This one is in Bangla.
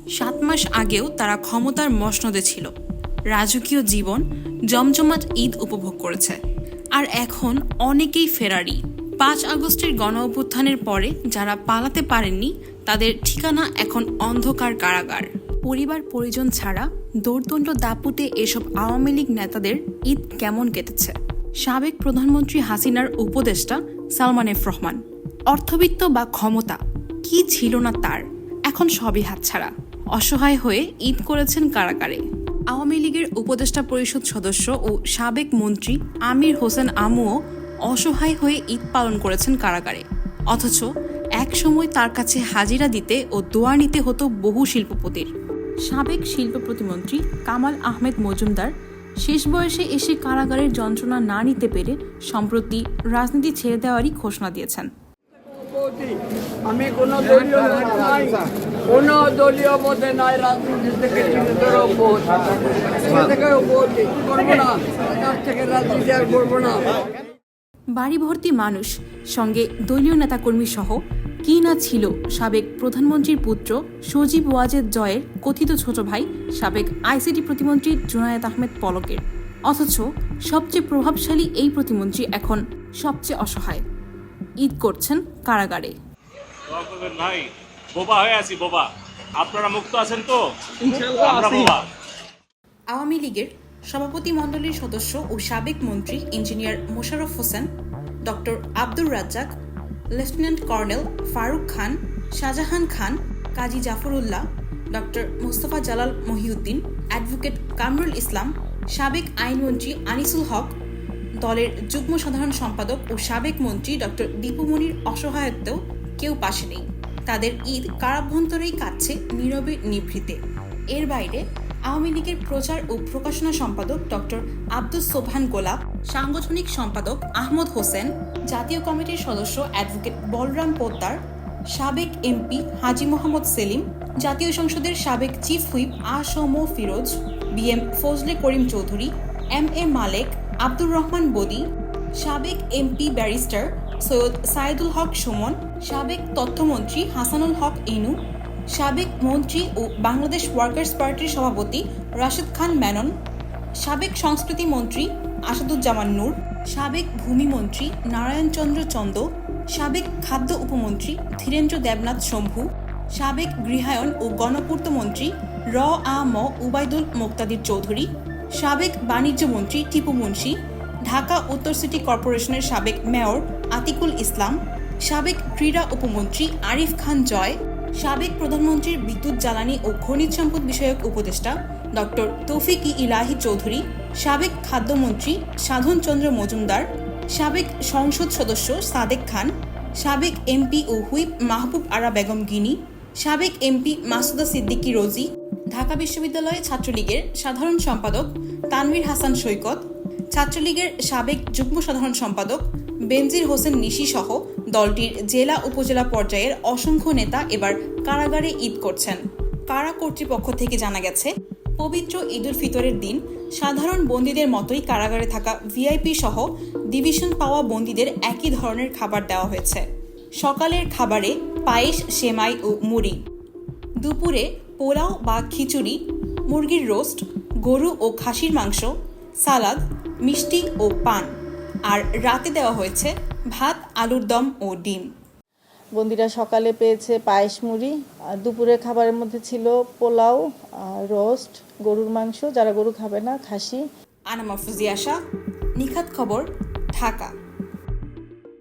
7 মাস আগেও তারা ক্ষমতার মসনদে ছিল, রাজকীয় জীবন, জমজমাট ঈদ উপভোগ করেছে। আর এখন অনেকেই ফেরারি। 5 আগস্টের গণ অভ্যুত্থানের পরে যারা পালাতে পারেননি তাদের ঠিকানা এখন অন্ধকার কারাগার। পরিবার পরিজন ছাড়া দোর্দণ্ড দাপুটে এসব আওয়ামী লীগ নেতাদের ঈদ কেমন কেটেছে? সাবেক প্রধানমন্ত্রী হাসিনার উপদেষ্টা সালমান এফ রহমান, অর্থবিত্ত বা ক্ষমতা কি ছিল না তার, এখন সবই হাতছাড়া। অসহায় হয়ে ঈদ করেছেন কারাগারে। আওয়ামী লীগের উপদেষ্টা পরিষদ সদস্য ও সাবেক মন্ত্রী আমির হোসেন আমুও অসহায় হয়ে ঈদ পালন করেছেন কারাগারে। অথচ এক সময় তার কাছে হাজিরা দিতে ও দোয়া নিতে হতো বহু শিল্পপতির। সাবেক শিল্প প্রতিমন্ত্রী কামাল আহমেদ মজুমদার শেষ বয়সে এসে কারাগারের যন্ত্রণা না নিতে পেরে সম্প্রতি রাজনীতি ছেড়ে দেওয়ারই ঘোষণা দিয়েছেন। আমি কোনো দলীয় পদে নাই, রাজনীতি থেকে করবো না। বাড়ি ভর্তি মানুষ, সঙ্গে দলীয় নেতাকর্মী সহ কি না ছিল সাবেক প্রধানমন্ত্রীর পুত্র সজীব ওয়াজেদ জয়ের কথিত ছোট ভাই সাবেক আইসিটি প্রতিমন্ত্রী জুনায়েদ আহমেদ পলকের। অথচ সবচেয়ে প্রভাবশালী এই প্রতিমন্ত্রী এখন সবচেয়ে অসহায়, ঈদ করছেন কারাগারে। ভাই বোবা হয়ে আছি, বোবা। আপনারা মুক্ত আছেন তো? আমরা বোবা। আওয়ামী লীগের সভাপতি মণ্ডলীর সদস্য ও সাবেক মন্ত্রী engineer Mosharraf Hossain, doctor Abdur Razzaque, lieutenant colonel Faruk Khan, Shahjahan Khan, Kazi Zafrullah, doctor Mostafa Jalal Mohiuddin, advocate Kamrul Islam, সাবেক আইনমন্ত্রী আনিসুল হক, দলের যুগ্ম সাধারণ সম্পাদক ও সাবেক মন্ত্রী ডক্টর দীপু মনির অসহায়ত্বেও কেউ পাশে নেই। তাদের ঈদ কারাভ্যন্তরেই কাটছে নীরবে নিভৃতে। এর বাইরে আওয়ামী লীগের প্রচার ও প্রকাশনা সম্পাদক ডক্টর আব্দুস সোবহান গোলাপ, সাংগঠনিক সম্পাদক আহমদ হোসেন, জাতীয় কমিটির সদস্য অ্যাডভোকেট বলরাম পোদ্দার, সাবেক এমপি হাজী মোহাম্মদ সেলিম, জাতীয় সংসদের সাবেক chief whip ASM Feroz, BM Fazle Karim Chowdhury, MA Malek, Abdur Rahman Bodi, সাবেক এমপি ব্যারিস্টার সৈয়দ সাইদুল হক সুমন, সাবেক তথ্যমন্ত্রী হাসানুল হক ইনু, সাবেক মন্ত্রী ও বাংলাদেশ ওয়ার্কার্স পার্টির সভাপতি রাশেদ খান মেনন, সাবেক সংস্কৃতি মন্ত্রী আসাদুজ্জামান নূর, সাবেক ভূমি মন্ত্রী নারায়ণ চন্দ্র চন্দ, সাবেক খাদ্য উপমন্ত্রী ধীরেন্দ্র দেবনাথ শম্ভু, সাবেক গৃহায়ন ও গণপূর্ত মন্ত্রী র.আ.ম উবাইদুল মোক্তাদির চৌধুরী, সাবেক বাণিজ্য মন্ত্রী টিপু মুন্সি, ঢাকা উত্তর সিটি কর্পোরেশনের সাবেক মেয়র আতিকুল ইসলাম, সাবেক ক্রীড়া উপমন্ত্রী আরিফ খান জয়, সাবেক প্রধানমন্ত্রীর বিদ্যুৎ জ্বালানি ও খনিজ সম্পদ বিষয়ক উপদেষ্টা ডক্টর তৌফিক ইলাহি চৌধুরী, সাবেক খাদ্যমন্ত্রী সাধন চন্দ্র মজুমদার, সাবেক সংসদ সদস্য সাদেক খান, সাবেক এমপি ও হুইপ মাহবুব আরা বেগম গিনি, সাবেক এমপি মাসুদা সিদ্দিকী রোজি, ঢাকা বিশ্ববিদ্যালয় ছাত্রলীগের সাধারণ সম্পাদক তানভীর হাসান সৈকত, ছাত্রলীগের সাবেক যুগ্ম সাধারণ সম্পাদক বেনজির হোসেন নিশি সহ দলটির জেলা উপজেলা পর্যায়ের অসংখ্য নেতা এবার কারাগারে ঈদ করছেন। কারা কর্তৃপক্ষ থেকে জানা গেছে, পবিত্র ঈদুল ফিতরের দিন সাধারণ বন্দীদের মতোই কারাগারে থাকা ভিআইপি সহ ডিভিশন পাওয়া বন্দীদের একই ধরনের খাবার দেওয়া হয়েছে। সকালের খাবারে পায়েস, সেমাই ও মুড়ি, দুপুরে পোলাও বা খিচুড়ি, মুরগির রোস্ট, গরু ও খাসির মাংস, সালাদ, মিষ্টি ও পান, আর রাতে দেওয়া হয়েছে ভাত, আলুর দম ও ডিম। বন্দীরা সকালে পেয়েছে পায়েস, মুড়ি, দুপুরের খাবারের মধ্যে ছিল পোলাও, রোস্ট, গরুর মাংস, যারা গরু খাবে না খাসি। আনা মাহফুজিয়া শাহ, নিখাত খবর, ঢাকা।